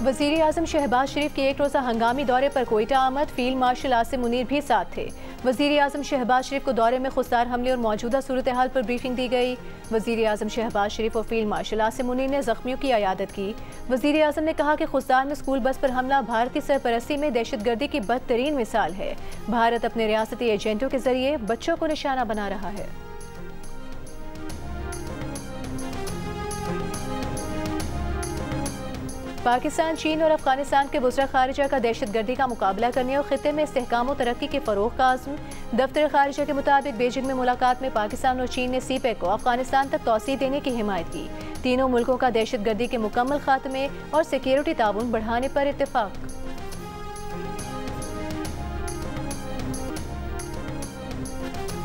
वज़ीर आज़म शहबाज शरीफ के एक रोज़ा हंगामी दौरे पर कोयटा आमद। फील्ड मार्शल आसिम मुनीर भी साथ थे। वज़ीर आज़म शहबाज शरीफ को दौरे में खुददार हमले और मौजूदा सूरत हाल पर ब्रीफिंग दी गई। वज़ीर आज़म शहबाज शरीफ और फील्ड मार्शल आसिम मुनीर ने जख्मियों की अयादत की। वज़ीर आज़म ने कहा कि खुददार में स्कूल बस पर हमला भारतीय सरपरस्ती में दहशतगर्दी की बदतरीन मिसाल है। भारत अपने रियासती एजेंटों के जरिए बच्चों को निशाना बना रहा है। पाकिस्तान, चीन और अफगानिस्तान के वज़रा ख़ारिजा का दहशतगर्दी का मुकाबला करने और ख़ित्ते में इस्तेहकाम और तरक्की के फ़रोग़ का आज़म। दफ्तर ख़ारिजा के मुताबिक बीजिंग में मुलाकात में पाकिस्तान और चीन ने सीपेक को अफगानिस्तान तक तौसीह देने की हिमायत की। तीनों मुल्कों का दहशतगर्दी के मुकम्मल खात्मे और सिक्योरिटी ताउन बढ़ाने पर इत्तेफाक।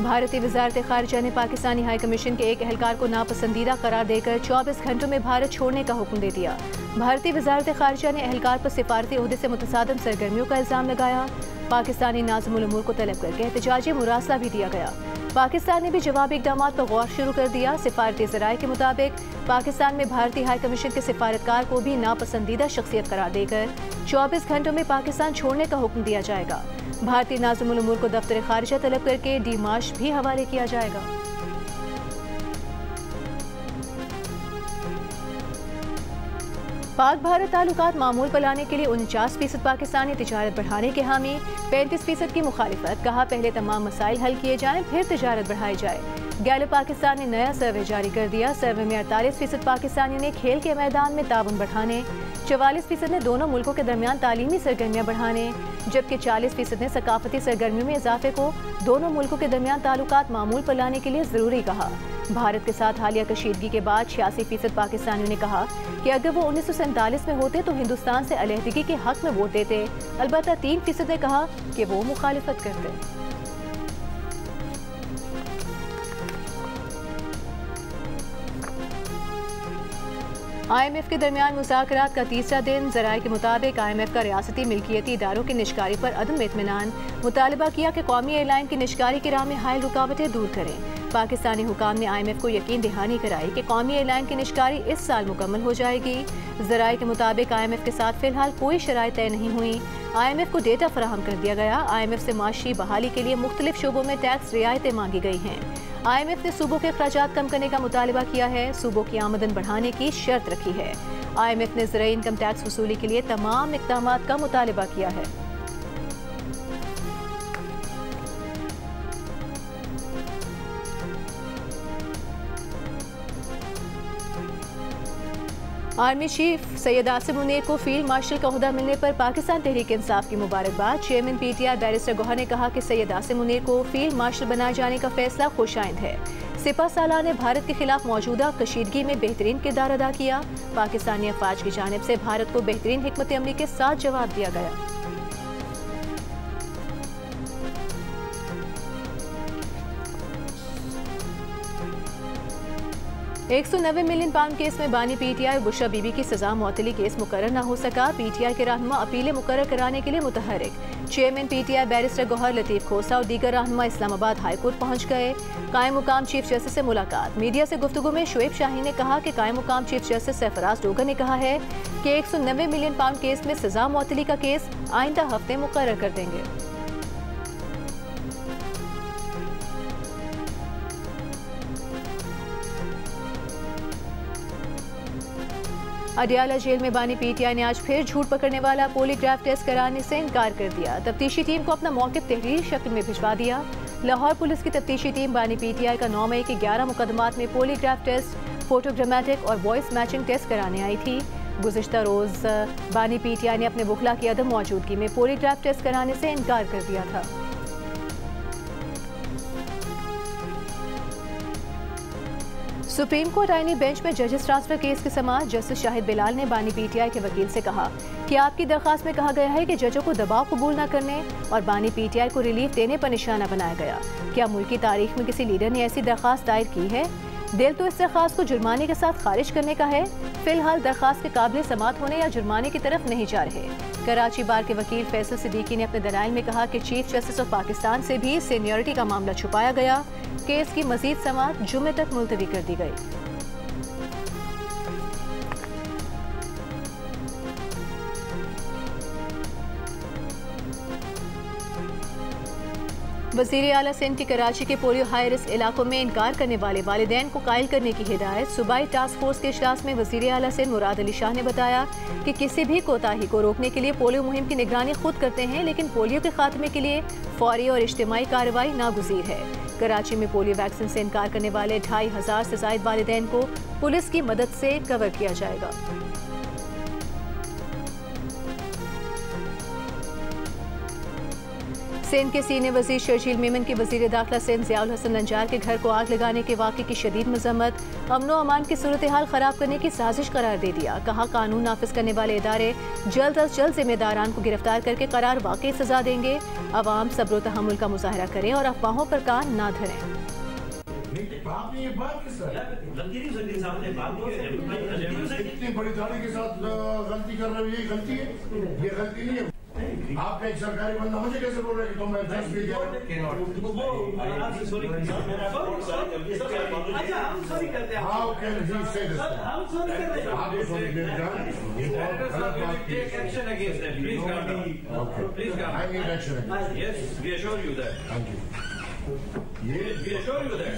भारतीय वज़ारत ख़ारिजा ने पाकिस्तानी हाई कमीशन के एक एहलकार को नापसंदीदा करार देकर 24 घंटों में भारत छोड़ने का हुक्म दे दिया। भारतीय वज़ारत ख़ारिजा ने एहलकार पर सिफारती ओहदे से मुतसादम सरगर्मियों का इल्ज़ाम लगाया। पाकिस्तानी नाज़िमुल उमूर को तलब करके एहतजाजी मुरासला भी दिया गया। पाकिस्तान ने भी जवाबी इक़दाम पर गौर शुरू कर दिया। सिफारती ज़राए के मुताबिक पाकिस्तान में भारतीय हाई कमीशन के सिफारतकार को भी नापसंदीदा शख्सियत करार देकर 24 घंटों में पाकिस्तान छोड़ने का हुक्म दिया जाएगा। भारतीय नाज़िमुल उमूर को दफ्तर ख़ारिजा तलब करके डीमार्श भी हवाले किया जाएगा। पाक भारत ताल्लुकात मामूल पर लाने के लिए 49% पाकिस्तानी तिजारत बढ़ाने के हामी, 35% की मुखालिफत। कहा पहले तमाम मसाइल हल किए जाएं फिर तिजारत बढ़ाई जाए। गैलप पाकिस्तान ने नया सर्वे जारी कर दिया। सर्वे में 48% पाकिस्तानी ने खेल के मैदान में ताउन बढ़ाने, 44% ने दोनों मुल्कों के दरमियान तालीमी सरगर्मियाँ बढ़ाने, जबकि 40% ने सकाफती सरगर्मियों में इजाफे को दोनों मुल्कों के दरमियान ताल्लुकात मामूल पर लाने के लिए ज़रूरी कहा। भारत के साथ हालिया कशीदगी के बाद 86% पाकिस्तानियों ने कहा कि अगर वो 1947 में होते तो हिंदुस्तान से अलहदगी के हक में वोट देते। अलबत्ता 3% ने कहा कि वो मुखालिफत करते। IMF के दरमियान मुज़ाकरात का तीसरा दिन। ज़राए के मुताबिक IMF का रियासती मिल्कियती इदारों की निशकारी पर अदम इत्मीनान। मुतालबा किया कि कौमी एयरलाइन की निशकारी की राह में हायल रुकावटें दूर करें। पाकिस्तानी हुकाम ने IMF को यकीन दहानी कराई कि कौमी एयरलाइन की निशकारी इस साल मुकम्मल हो जाएगी। ज़राए के मुताबिक IMF के साथ फ़िलहाल कोई शराइत तय नहीं हुई। IMF को डेटा फराहम कर दिया गया। IMF से माशी बहाली के लिए मुख्तलिफ शोबों में टैक्स रियायतें मांगी गई हैं। IMF ने सूबों के अखराजात कम करने का मुतालबा किया है। सूबों की आमदन बढ़ाने की शर्त रखी है। IMF ने ज़राई इनकम टैक्स वसूली के लिए तमाम इक़दामात का मुतालबा किया है। आर्मी चीफ सैयद आसिम मुनीर को फील्ड मार्शल का ओहदा मिलने पर पाकिस्तान तहरीक इंसाफ की मुबारकबाद। चेयरमैन PTI बैरिस्टर गौहर ने कहा कि सैयद आसिम मुनीर को फील्ड मार्शल बनाए जाने का फैसला खुशाइंद है। सिपा सालार ने भारत के खिलाफ मौजूदा कशीदगी में बेहतरीन किरदार अदा किया। पाकिस्तानी अफवाज की जानिब से भारत को बेहतरीन हिकमत अमली के साथ जवाब दिया गया। 190 मिलियन पाउंड केस में बानी PTI बुशरा बीबी की सजा मुअत्तली केस मुकर्रर न हो सका। PTI के रहनुमा अपीलें मुकर्रर कराने के लिए मुतहरिक। चेयरमैन PTI बैरिस्टर गौहर लतीफ़ खोसा और दीगर रहनुमा इस्लामाबाद हाई कोर्ट पहुंच गए। कायम मुकाम चीफ जस्टिस से मुलाकात। मीडिया से गुफ्तगू में शुएब शाहीन ने कहा कि कायम मुकाम चीफ जस्टिस सरफराज डोगर ने कहा है कि 190 मिलियन पाउंड केस में सजा मुअत्तली का केस आइंदा हफ्ते मुकर्रर कर देंगे। अडियाला जेल में बानी PTI ने आज फिर झूठ पकड़ने वाला पॉलीग्राफ टेस्ट कराने से इनकार कर दिया। तफ्तीशी टीम को अपना मौक़िफ़ तहरीरी शक्ल में भिजवा दिया। लाहौर पुलिस की तफ्तीशी टीम बानी PTI का 9 मई के 11 मुकदमात में पॉलीग्राफ टेस्ट, फोटोग्रामेटिक और वॉइस मैचिंग टेस्ट कराने आई थी। गुज़िश्ता रोज़ बानी PTI ने अपने वकला की अदम मौजूदगी में पॉलीग्राफ टेस्ट कराने से इनकार कर दिया था। सुप्रीम कोर्ट आईनी बेंच में जजेस ट्रांसफर केस की समाअत। जस्टिस शाहिद बिलाल ने बानी PTI के वकील से कहा कि आपकी दरख्वास्त में कहा गया है कि जजों को दबाव कबूल न करने और बानी PTI को रिलीफ देने पर निशाना बनाया गया। क्या मुल्की तारीख में किसी लीडर ने ऐसी दरख्वास्त दायर की है? दिल तो इस दरख्वास्त को जुर्माने के साथ खारिज करने का है। फिलहाल दरख्वास्त के काबिल समाअत होने या जुर्माने की तरफ नहीं जा रहे। कराची बार के वकील फैसल सिद्दीकी ने अपने दलाइल में कहा कि चीफ जस्टिस ऑफ पाकिस्तान से भी सीनियरिटी का मामला छुपाया गया। केस की मजीद समाअत जुमे तक मुलतवी कर दी गई। वज़ीर आला सिंध की कराची के पोलियो हाई रिस्क इलाकों में इनकार करने वाले वालिदैन को कायल करने की हिदायत। सूबाई टास्क फोर्स के इजलास में वज़ीर आला सिंध मुराद अली शाह ने बताया कि किसी भी कोताही को रोकने के लिए पोलियो मुहिम की निगरानी खुद करते हैं, लेकिन पोलियो के खात्मे के लिए फौरी और इज्तिमाई कार्रवाई नागुज़ीर है। कराची में पोलियो वैक्सीन से इनकार करने वाले 2500 से ज़ायद वालिदैन को पुलिस की मदद से कवर किया जाएगा। सिंध के सीनियर वजीर शर्जील मेमन की वजीर दाखिला सिंध ज़ियाउल हसन लंजार के घर को आग लगाने के वाक़े की शदीद मजम्मत। अमनो अमान की सूरत हाल ख़राब करने की साजिश करार दे दिया। कहा कानून नाफिज करने वाले इदारे जल्द अज जल्द जिम्मेदारान को गिरफ्तार करके करार वाकई सजा देंगे। अवाम सब्र तहम्मुल का मुजाहरा करें और अफवाहों पर कान ना धरें। इतनी बड़ी दाढ़ी के साथ गलती कर रहे हो, ये गलती है, ये गलती नहीं है। आप एक सरकारी बंदा मुझे कैसे बोल रहे हैं कि तुम ड्रग्स भी दे रहे हो? How can he say this? आपको सॉरी मेरी जान, ये बहुत गलत बात की है। Okay, I need action against. Yes, we assure you that. Thank you. We assure you that.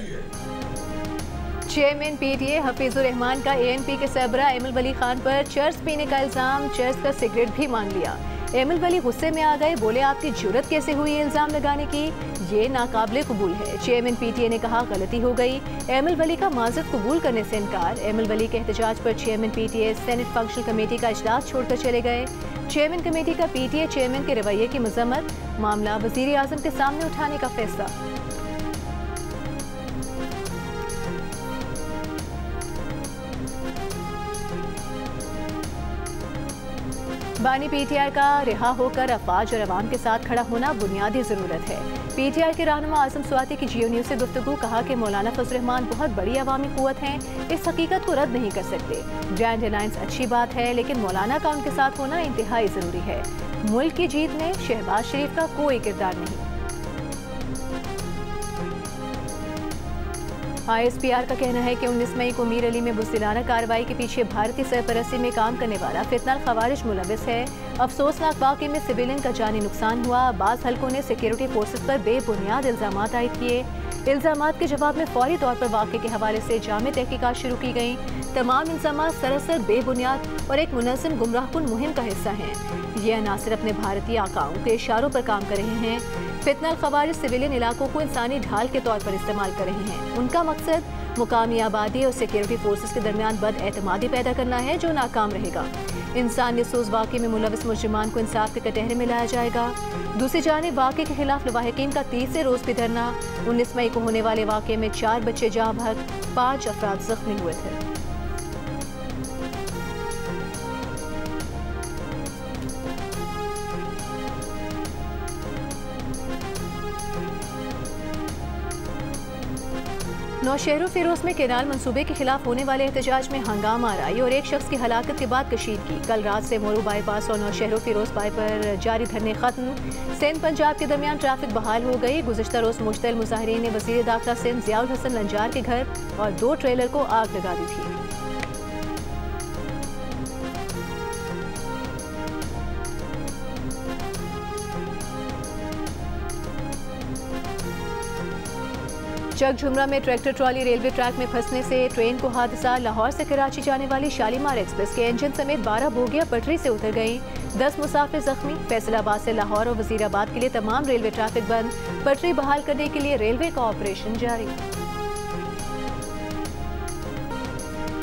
Chairman PTA Hafeezur Rahman का एएनपी के सरबराह एमिल वली खान पर चर्स पीने का इल्जाम। चर्स का सिगरेट भी मांग लिया। एमिल वली गुस्से में आ गए, बोले आपकी जुर्रत कैसे हुई इल्जाम लगाने की, ये नाकाबिले कबूल है। चेयरमैन पीटीए ने कहा गलती हो गई। एमिल वली का माजरत कबूल करने से इनकार। एमिल वली के एहतजाज पर chairman PTA senate functional committee का इजलास छोड़कर चले गए। चेयरमैन कमेटी का पीटीए चेयरमैन के रवैये की मजम्मत। मामला वजीर आजम के सामने उठाने का फैसला। बानी पीटीआई का रिहा होकर अफवाज और अवाम के साथ खड़ा होना बुनियादी ज़रूरत है। पीटीआई के रहनुमा आजम स्वाति की जियो न्यूज़ से गुफ्तगू। कहा कि मौलाना फजल रहमान बहुत बड़ी अवामी कुव्वत हैं, इस हकीकत को रद्द नहीं कर सकते। ग्रैंड अलायंस अच्छी बात है, लेकिन मौलाना का उनके साथ होना इंतहाई ज़रूरी है। मुल्क की जीत में शहबाज शरीफ का कोई किरदार नहीं। ISPR का कहना है कि 19 मई को मीर अली में बुज़दिलाना कार्रवाई के पीछे भारतीय सरपरस्ती में काम करने वाला फितनल खवारिज मुलविस है। अफसोसनाक वाक़े में सिविलियन का जानी नुकसान हुआ। बाज़ हल्कों ने सिक्योरिटी फोर्सेस पर बेबुनियाद इल्ज़ामात आयद किए। इल्ज़ामात के जवाब में फौरी तौर पर वाक़े के हवाले से जामे तहकीकात शुरू की गई। तमाम इल्ज़ामात सरासर बेबुनियाद और एक मुनज़्ज़म गुमराहकुन मुहिम का हिस्सा हैं। ये अनासर अपने भारतीय आकाओं के इशारों पर काम कर रहे हैं। फितनल खवारिज सिविलियन इलाकों को इंसानी ढाल के तौर पर इस्तेमाल कर रहे हैं। उनका मकसद मुकामी आबादी और सिक्योरिटी फोर्सेस के दरमियान बदएतमादी पैदा करना है, जो नाकाम रहेगा। इंसानियत सोज वाक़े में मुलविस मुजरिमान को इंसाफ के कटहरे में लाया जाएगा। दूसरी जानिब वाक़े के खिलाफ लवाहिकीन का तीसरे रोज़ भी धरना। 19 मई को होने वाले वाक़े में 4 बच्चे जाँ बहक, 5 अफराद जख्मी हुए थे। नौशहरों फिरोज में केनाल मंसूबे के खिलाफ होने वाले एहतजाज में हंगामा आई और एक शख्स की हलाकत के बाद कशीदगी। कल रात से मोरू बाईपास और नौशहरों फिरोज बाई पर जारी धरने खत्म। सिंध पंजाब के दरमियान ट्रैफिक बहाल हो गई। गुज़िश्ता रोज मुश्तइल मुजाहिरीन ने वज़ीर दाखिला सिंध ज़ियाउल हसन लंजार के घर और 2 ट्रेलर को आग लगा दी थी। चकझुमरा में ट्रैक्टर ट्रॉली रेलवे ट्रैक में फंसने से ट्रेन को हादसा। लाहौर से कराची जाने वाली शालीमार एक्सप्रेस के इंजन समेत 12 बोगियां पटरी से उतर गईं। 10 मुसाफिर जख्मी। फैसलाबाद से लाहौर और वजीराबाद के लिए तमाम रेलवे ट्रैफिक बंद। पटरी बहाल करने के लिए रेलवे का ऑपरेशन जारी।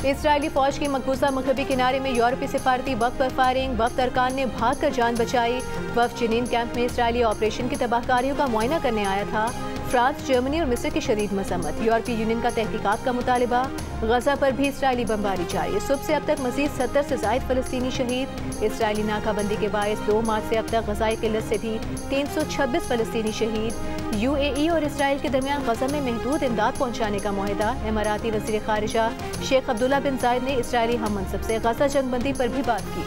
इसराइली फौज की मकबूजा मगरबी किनारे में यूरोपीय सिफारती वक्त पर फायरिंग। वक्त अरकान ने भागकर जान बचाई। वक्त जिनीन कैंप में इसराइली ऑपरेशन की तबाहकारियों का मुआयना करने आया था। फ्रांस, जर्मनी और मिस्र की शदीद मजम्मत। यूरोपीय यूनियन का तहकीकात का मुतालिबा। गजा पर भी इसराइली बमबारी जारी। सुबह से अब तक मजीद 70 से ज़ायद फलस्तीनी शहीद। इसराइली नाकाबंदी के बायस 2 मार्च से अब तक गजाई किल्लत से भी 326 फलस्तीनी शहीद। UAE और इसराइल के दरमियान गजा में महदूद इमदाद पहुँचाने का मुआहदा। इमाराती वज़ीर खारिजा शेख अब्दुल्ला बिन जायद ने इसराइली हम मनसब से गजा जंगबंदी पर भी बात की।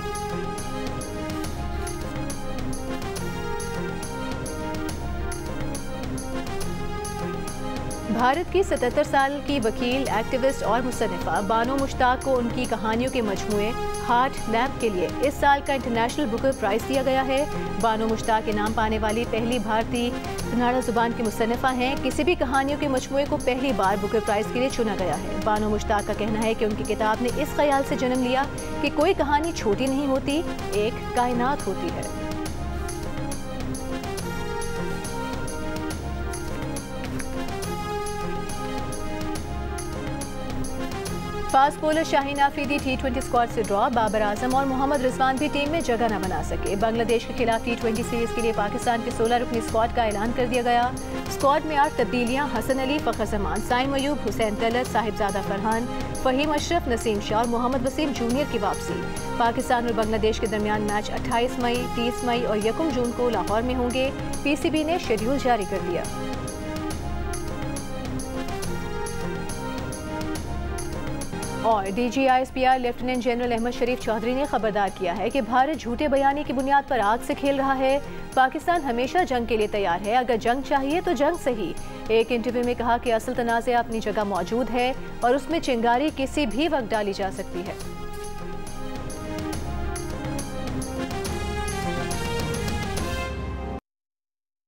भारत की 77 साल की वकील, एक्टिविस्ट और मुसन्निफा बानो मुश्ताक को उनकी कहानियों के मजमूए हार्ट लैम्प के लिए इस साल का इंटरनेशनल बुकर प्राइज दिया गया है। बानो मुश्ताक इनाम पाने वाली पहली भारतीय कन्नड़ा जुबान की मुसन्निफा हैं। किसी भी कहानियों के मजमूए को पहली बार बुकर प्राइज के लिए चुना गया है। बानो मुश्ताक का कहना है कि उनकी किताब ने इस ख्याल से जन्म लिया कि कोई कहानी छोटी नहीं होती, एक कायनात होती है। Fast bowler Shaheen Afridi T20 squad से ड्रॉ। बाबर आजम और मोहम्मद रिजवान भी टीम में जगह न बना सके। बांग्लादेश के खिलाफ T20 सीरीज के लिए पाकिस्तान के 16 रुकनी स्क्वाड का ऐलान कर दिया गया। स्क्वाड में 8 तब्दीलियां, हसन अली, फखर जमान, साइम अयूब, हुसैन तलत, साहिबजादा फरहान, फहीम अशरफ, नसीम शाह और मोहम्मद वसीम जूनियर की वापसी। पाकिस्तान और बांग्लादेश के दरमियान मैच 28 मई, 30 मई और 1 जून को लाहौर में होंगे। PCB ने शेड्यूल जारी कर दिया। और DGISPR लेफ्टिनेंट जनरल अहमद शरीफ चौधरी ने खबरदार किया है कि भारत झूठे बयानी की बुनियाद पर आग से खेल रहा है। पाकिस्तान हमेशा जंग के लिए तैयार है, अगर जंग चाहिए तो जंग सही। एक इंटरव्यू में कहा कि असल तनाज़ा अपनी जगह मौजूद है और उसमें चिंगारी किसी भी वक्त डाली जा सकती है।